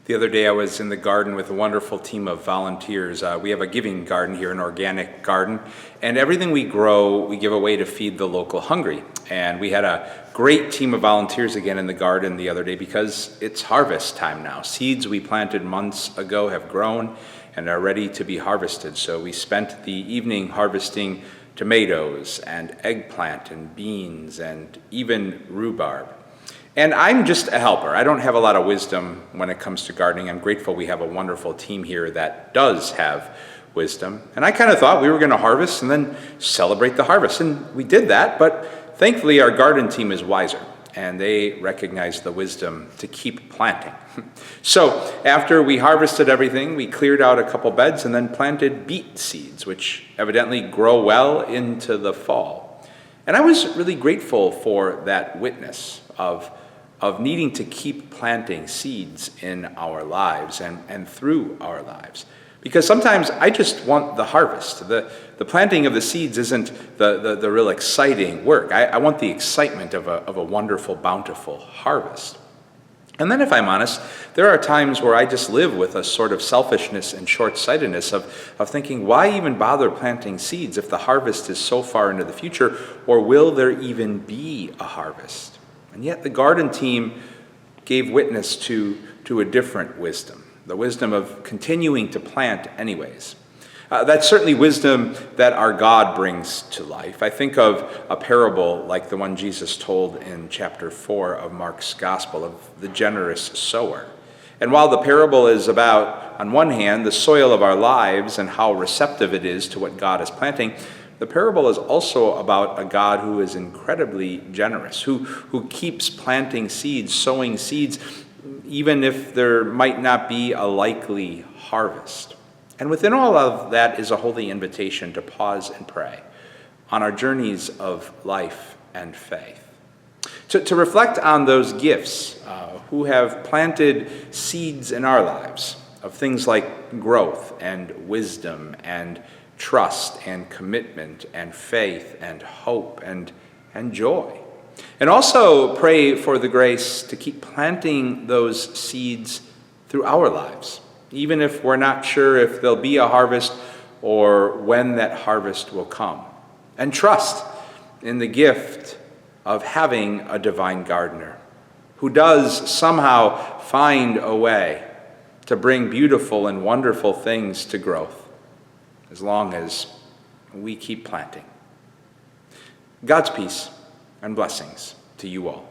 The other day I was in the garden with a wonderful team of volunteers. We have a giving garden here, an organic garden, and everything we grow we give away to feed the local hungry. And we had a great team of volunteers again in the garden the other day because it's harvest time now. Seeds we planted months ago have grown and are ready to be harvested. So we spent the evening harvesting tomatoes and eggplant and beans and even rhubarb. And I'm just a helper. I don't have a lot of wisdom when it comes to gardening. I'm grateful we have a wonderful team here that does have wisdom. And I kind of thought we were going to harvest and then celebrate the harvest. And we did that, but thankfully our garden team is wiser and they recognize the wisdom to keep planting. So after we harvested everything, we cleared out a couple beds and then planted beet seeds, which evidently grow well into the fall. And I was really grateful for that witness of needing to keep planting seeds in our lives and through our lives. Because sometimes I just want the harvest. The planting of the seeds isn't the real exciting work. I want the excitement of a wonderful, bountiful harvest. And then if I'm honest, there are times where I just live with a sort of selfishness and short-sightedness of thinking, why even bother planting seeds if the harvest is so far into the future, or will there even be a harvest? And yet the garden team gave witness to a different wisdom, the wisdom of continuing to plant anyways. That's certainly wisdom that our God brings to life. I think of a parable like the one Jesus told in chapter 4 of Mark's Gospel of the generous sower. And while the parable is about, on one hand, the soil of our lives and how receptive it is to what God is planting, the parable is also about a God who is incredibly generous, who keeps planting seeds, sowing seeds, even if there might not be a likely harvest. And within all of that is a holy invitation to pause and pray on our journeys of life and faith. To reflect on those gifts who have planted seeds in our lives of things like growth and wisdom and trust and commitment and faith and hope and joy. And also pray for the grace to keep planting those seeds through our lives, even if we're not sure if there'll be a harvest or when that harvest will come. And trust in the gift of having a divine gardener who does somehow find a way to bring beautiful and wonderful things to growth, as long as we keep planting. God's peace and blessings to you all.